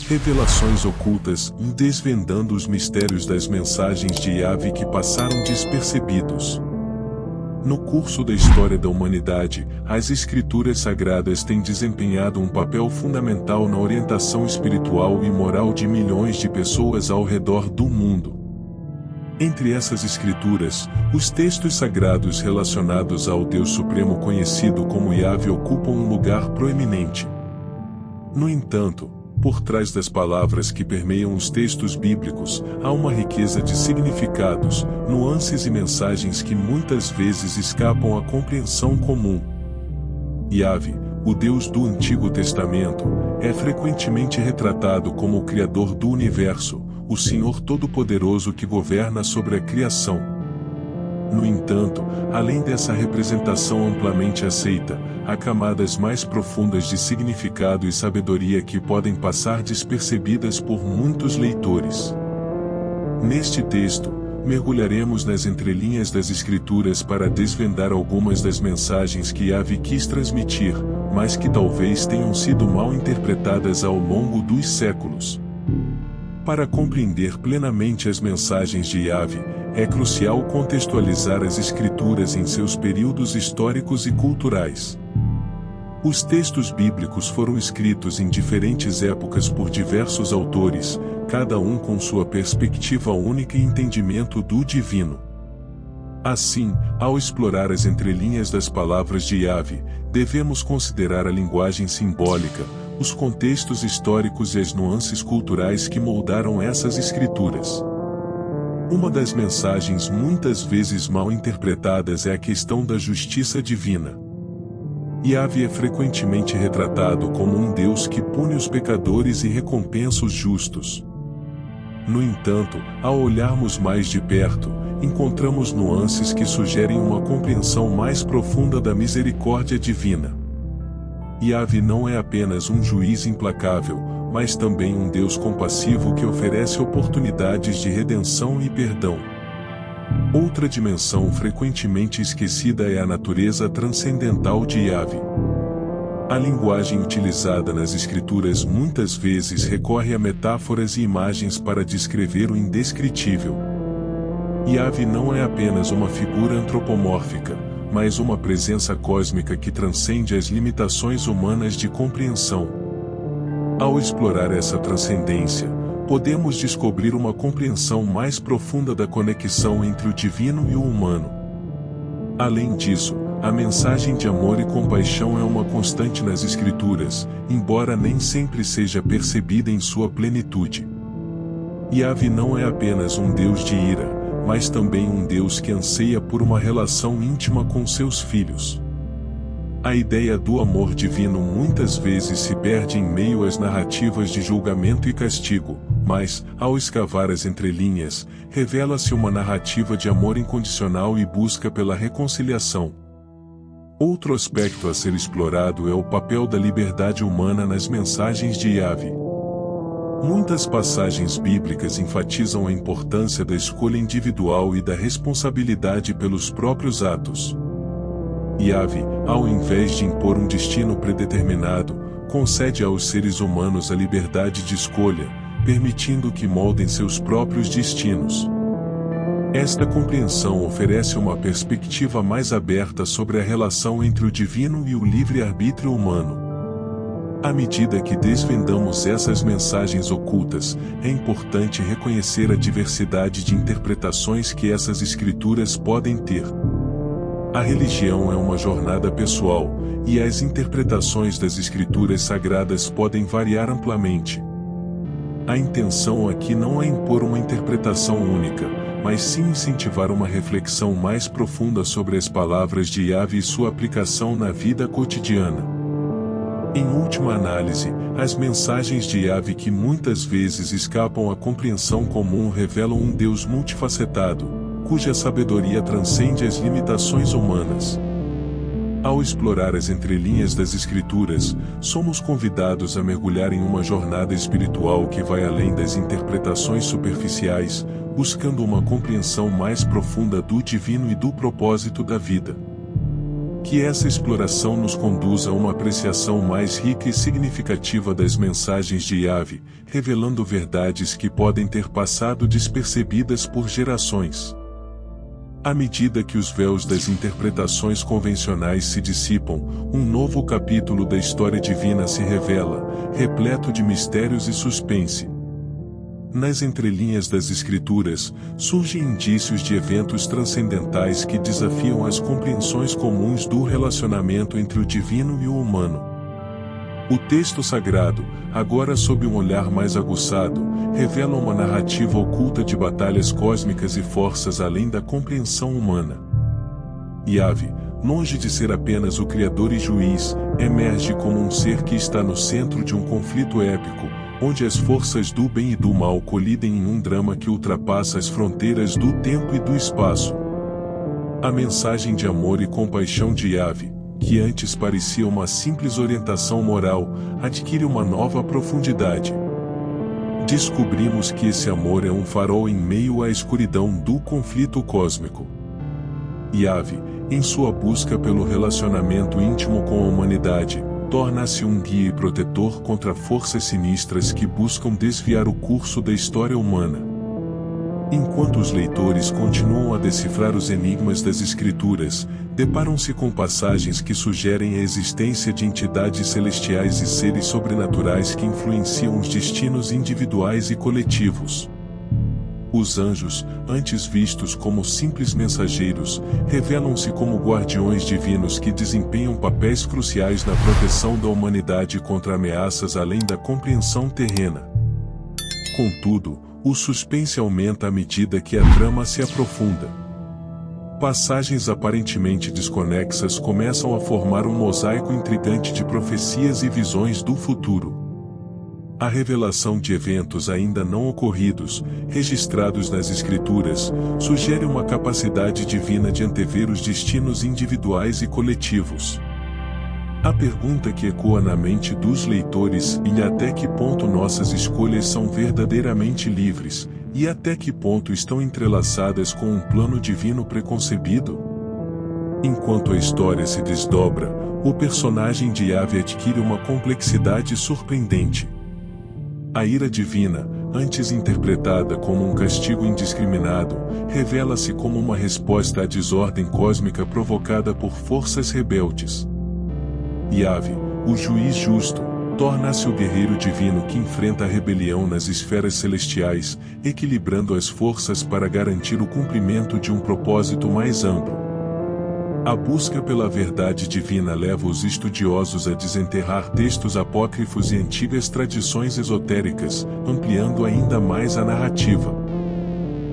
revelações ocultas e desvendando os mistérios das mensagens de Yahvé que passaram despercebidos. No curso da história da humanidade, as escrituras sagradas têm desempenhado um papel fundamental na orientação espiritual e moral de milhões de pessoas ao redor do mundo. Entre essas escrituras, os textos sagrados relacionados ao Deus Supremo conhecido como Yahvé ocupam um lugar proeminente. No entanto, por trás das palavras que permeiam os textos bíblicos, há uma riqueza de significados, nuances e mensagens que muitas vezes escapam à compreensão comum. Yahvé, o Deus do Antigo Testamento, é frequentemente retratado como o Criador do Universo, o Senhor Todo-Poderoso que governa sobre a criação. No entanto, além dessa representação amplamente aceita, há camadas mais profundas de significado e sabedoria que podem passar despercebidas por muitos leitores. Neste texto, mergulharemos nas entrelinhas das Escrituras para desvendar algumas das mensagens que Yahvé quis transmitir, mas que talvez tenham sido mal interpretadas ao longo dos séculos. Para compreender plenamente as mensagens de Yahvé, é crucial contextualizar as Escrituras em seus períodos históricos e culturais. Os textos bíblicos foram escritos em diferentes épocas por diversos autores, cada um com sua perspectiva única e entendimento do divino. Assim, ao explorar as entrelinhas das palavras de Yahvé, devemos considerar a linguagem simbólica, os contextos históricos e as nuances culturais que moldaram essas escrituras. Uma das mensagens muitas vezes mal interpretadas é a questão da justiça divina. Yahvé é frequentemente retratado como um Deus que pune os pecadores e recompensa os justos. No entanto, ao olharmos mais de perto, encontramos nuances que sugerem uma compreensão mais profunda da misericórdia divina. Yahvé não é apenas um juiz implacável, mas também um Deus compassivo que oferece oportunidades de redenção e perdão. Outra dimensão frequentemente esquecida é a natureza transcendental de Yahvé. A linguagem utilizada nas Escrituras muitas vezes recorre a metáforas e imagens para descrever o indescritível. Yahvé não é apenas uma figura antropomórfica, mas uma presença cósmica que transcende as limitações humanas de compreensão. Ao explorar essa transcendência, podemos descobrir uma compreensão mais profunda da conexão entre o divino e o humano. Além disso, a mensagem de amor e compaixão é uma constante nas Escrituras, embora nem sempre seja percebida em sua plenitude. Yahvé não é apenas um Deus de ira, mas também um Deus que anseia por uma relação íntima com seus filhos. A ideia do amor divino muitas vezes se perde em meio às narrativas de julgamento e castigo, mas, ao escavar as entrelinhas, revela-se uma narrativa de amor incondicional e busca pela reconciliação. Outro aspecto a ser explorado é o papel da liberdade humana nas mensagens de Yahvé. Muitas passagens bíblicas enfatizam a importância da escolha individual e da responsabilidade pelos próprios atos. Yahvé, ao invés de impor um destino predeterminado, concede aos seres humanos a liberdade de escolha, permitindo que moldem seus próprios destinos. Esta compreensão oferece uma perspectiva mais aberta sobre a relação entre o divino e o livre-arbítrio humano. À medida que desvendamos essas mensagens ocultas, é importante reconhecer a diversidade de interpretações que essas escrituras podem ter. A religião é uma jornada pessoal, e as interpretações das escrituras sagradas podem variar amplamente. A intenção aqui não é impor uma interpretação única, mas sim incentivar uma reflexão mais profunda sobre as palavras de Yahvé e sua aplicação na vida cotidiana. Em última análise, as mensagens de Yahvé que muitas vezes escapam à compreensão comum revelam um Deus multifacetado, cuja sabedoria transcende as limitações humanas. Ao explorar as entrelinhas das Escrituras, somos convidados a mergulhar em uma jornada espiritual que vai além das interpretações superficiais, buscando uma compreensão mais profunda do divino e do propósito da vida. que essa exploração nos conduza a uma apreciação mais rica e significativa das mensagens de Yahvé, revelando verdades que podem ter passado despercebidas por gerações. À medida que os véus das interpretações convencionais se dissipam, um novo capítulo da história divina se revela, repleto de mistérios e suspense. Nas entrelinhas das Escrituras, surgem indícios de eventos transcendentais que desafiam as compreensões comuns do relacionamento entre o divino e o humano. O texto sagrado, agora sob um olhar mais aguçado, revela uma narrativa oculta de batalhas cósmicas e forças além da compreensão humana. Yahvé, longe de ser apenas o Criador e Juiz, emerge como um ser que está no centro de um conflito épico, onde as forças do bem e do mal colidem em um drama que ultrapassa as fronteiras do tempo e do espaço. A mensagem de amor e compaixão de Yahvé, que antes parecia uma simples orientação moral, adquire uma nova profundidade. Descobrimos que esse amor é um farol em meio à escuridão do conflito cósmico. Yahvé, em sua busca pelo relacionamento íntimo com a humanidade, torna-se um guia e protetor contra forças sinistras que buscam desviar o curso da história humana. Enquanto os leitores continuam a decifrar os enigmas das Escrituras, deparam-se com passagens que sugerem a existência de entidades celestiais e seres sobrenaturais que influenciam os destinos individuais e coletivos. Os anjos, antes vistos como simples mensageiros, revelam-se como guardiões divinos que desempenham papéis cruciais na proteção da humanidade contra ameaças além da compreensão terrena. Contudo, o suspense aumenta à medida que a trama se aprofunda. Passagens aparentemente desconexas começam a formar um mosaico intrigante de profecias e visões do futuro. A revelação de eventos ainda não ocorridos, registrados nas Escrituras, sugere uma capacidade divina de antever os destinos individuais e coletivos. A pergunta que ecoa na mente dos leitores é até que ponto nossas escolhas são verdadeiramente livres, e até que ponto estão entrelaçadas com um plano divino preconcebido? Enquanto a história se desdobra, o personagem de Yahvé adquire uma complexidade surpreendente. A ira divina, antes interpretada como um castigo indiscriminado, revela-se como uma resposta à desordem cósmica provocada por forças rebeldes. Yahvé, o juiz justo, torna-se o guerreiro divino que enfrenta a rebelião nas esferas celestiais, equilibrando as forças para garantir o cumprimento de um propósito mais amplo. A busca pela verdade divina leva os estudiosos a desenterrar textos apócrifos e antigas tradições esotéricas, ampliando ainda mais a narrativa.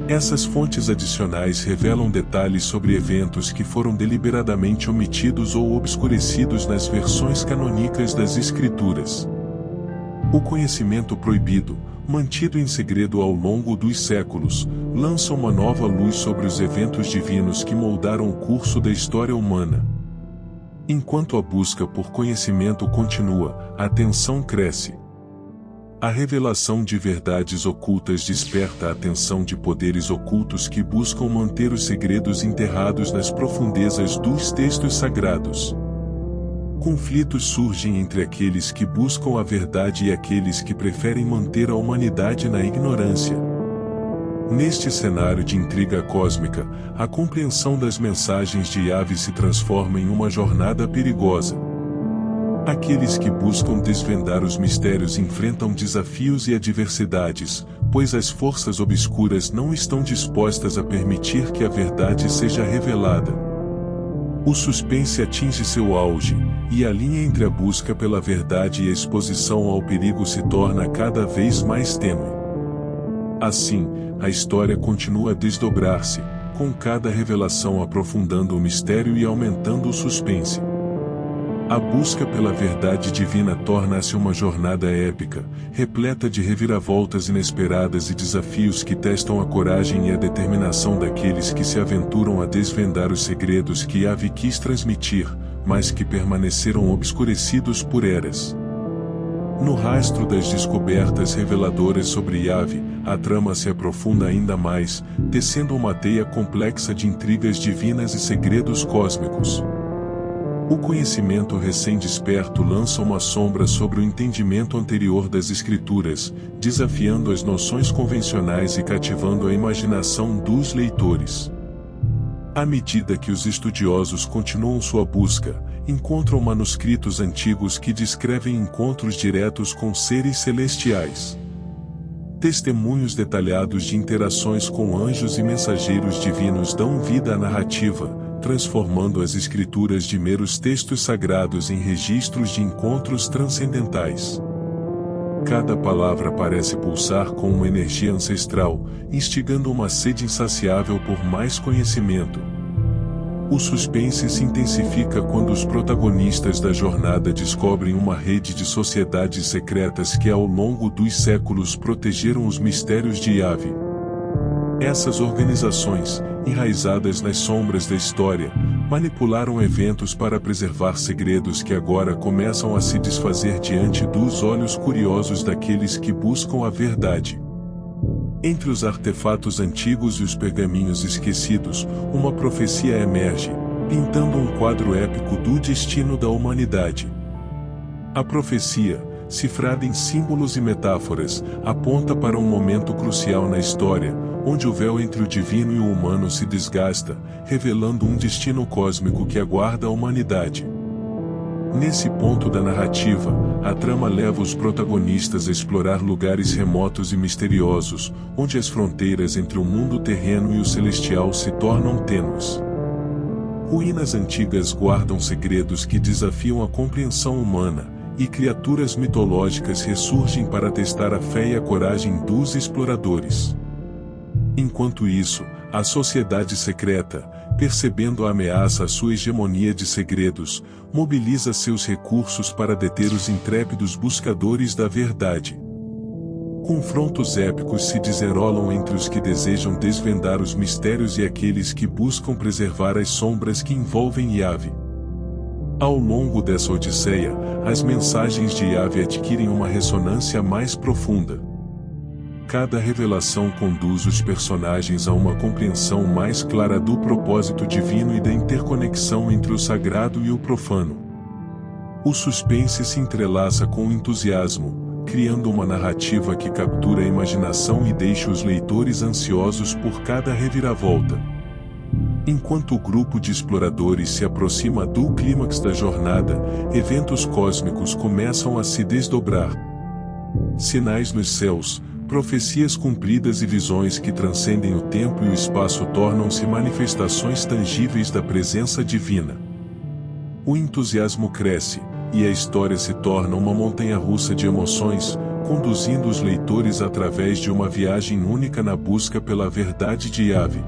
Essas fontes adicionais revelam detalhes sobre eventos que foram deliberadamente omitidos ou obscurecidos nas versões canônicas das Escrituras. O conhecimento proibido, mantido em segredo ao longo dos séculos, lança uma nova luz sobre os eventos divinos que moldaram o curso da história humana. Enquanto a busca por conhecimento continua, a tensão cresce. A revelação de verdades ocultas desperta a atenção de poderes ocultos que buscam manter os segredos enterrados nas profundezas dos textos sagrados. Conflitos surgem entre aqueles que buscam a verdade e aqueles que preferem manter a humanidade na ignorância. Neste cenário de intriga cósmica, a compreensão das mensagens de Yahvé se transforma em uma jornada perigosa. Aqueles que buscam desvendar os mistérios enfrentam desafios e adversidades, pois as forças obscuras não estão dispostas a permitir que a verdade seja revelada. O suspense atinge seu auge, e a linha entre a busca pela verdade e a exposição ao perigo se torna cada vez mais tênue. Assim, a história continua a desdobrar-se, com cada revelação aprofundando o mistério e aumentando o suspense. A busca pela verdade divina torna-se uma jornada épica, repleta de reviravoltas inesperadas e desafios que testam a coragem e a determinação daqueles que se aventuram a desvendar os segredos que Yahvé quis transmitir, mas que permaneceram obscurecidos por eras. No rastro das descobertas reveladoras sobre Yahvé, a trama se aprofunda ainda mais, tecendo uma teia complexa de intrigas divinas e segredos cósmicos. O conhecimento recém-desperto lança uma sombra sobre o entendimento anterior das Escrituras, desafiando as noções convencionais e cativando a imaginação dos leitores. À medida que os estudiosos continuam sua busca, encontram manuscritos antigos que descrevem encontros diretos com seres celestiais. Testemunhos detalhados de interações com anjos e mensageiros divinos dão vida à narrativa, transformando as escrituras de meros textos sagrados em registros de encontros transcendentais. Cada palavra parece pulsar com uma energia ancestral, instigando uma sede insaciável por mais conhecimento. O suspense se intensifica quando os protagonistas da jornada descobrem uma rede de sociedades secretas que ao longo dos séculos protegeram os mistérios de Yahvé. Essas organizações, enraizadas nas sombras da história, manipularam eventos para preservar segredos que agora começam a se desfazer diante dos olhos curiosos daqueles que buscam a verdade. Entre os artefatos antigos e os pergaminhos esquecidos, uma profecia emerge, pintando um quadro épico do destino da humanidade. A profecia, cifrada em símbolos e metáforas, aponta para um momento crucial na história, onde o véu entre o divino e o humano se desgasta, revelando um destino cósmico que aguarda a humanidade. Nesse ponto da narrativa, a trama leva os protagonistas a explorar lugares remotos e misteriosos, onde as fronteiras entre o mundo terreno e o celestial se tornam tênues. Ruínas antigas guardam segredos que desafiam a compreensão humana, e criaturas mitológicas ressurgem para testar a fé e a coragem dos exploradores. Enquanto isso, a sociedade secreta, percebendo a ameaça à sua hegemonia de segredos, mobiliza seus recursos para deter os intrépidos buscadores da verdade. Confrontos épicos se desenrolam entre os que desejam desvendar os mistérios e aqueles que buscam preservar as sombras que envolvem Yahvé. Ao longo dessa odisseia, as mensagens de Yahvé adquirem uma ressonância mais profunda. Cada revelação conduz os personagens a uma compreensão mais clara do propósito divino e da interconexão entre o sagrado e o profano. O suspense se entrelaça com o entusiasmo, criando uma narrativa que captura a imaginação e deixa os leitores ansiosos por cada reviravolta. Enquanto o grupo de exploradores se aproxima do clímax da jornada, eventos cósmicos começam a se desdobrar. Sinais nos céus, profecias cumpridas e visões que transcendem o tempo e o espaço tornam-se manifestações tangíveis da presença divina. O entusiasmo cresce, e a história se torna uma montanha-russa de emoções, conduzindo os leitores através de uma viagem única na busca pela verdade de Yahvé.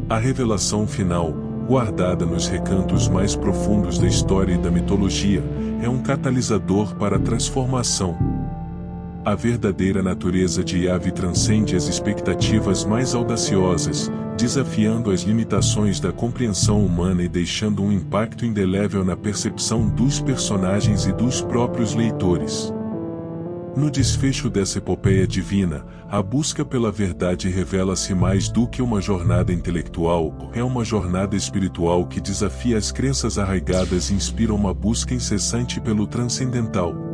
A revelação final, guardada nos recantos mais profundos da história e da mitologia, é um catalisador para a transformação. A verdadeira natureza de Yahvé transcende as expectativas mais audaciosas, desafiando as limitações da compreensão humana e deixando um impacto indelével na percepção dos personagens e dos próprios leitores. No desfecho dessa epopeia divina, a busca pela verdade revela-se mais do que uma jornada intelectual, é uma jornada espiritual que desafia as crenças arraigadas e inspira uma busca incessante pelo transcendental.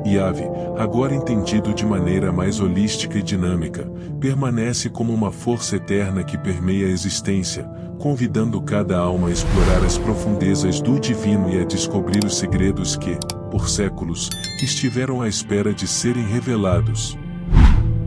Yahvé, agora entendido de maneira mais holística e dinâmica, permanece como uma força eterna que permeia a existência, convidando cada alma a explorar as profundezas do divino e a descobrir os segredos que, por séculos, estiveram à espera de serem revelados.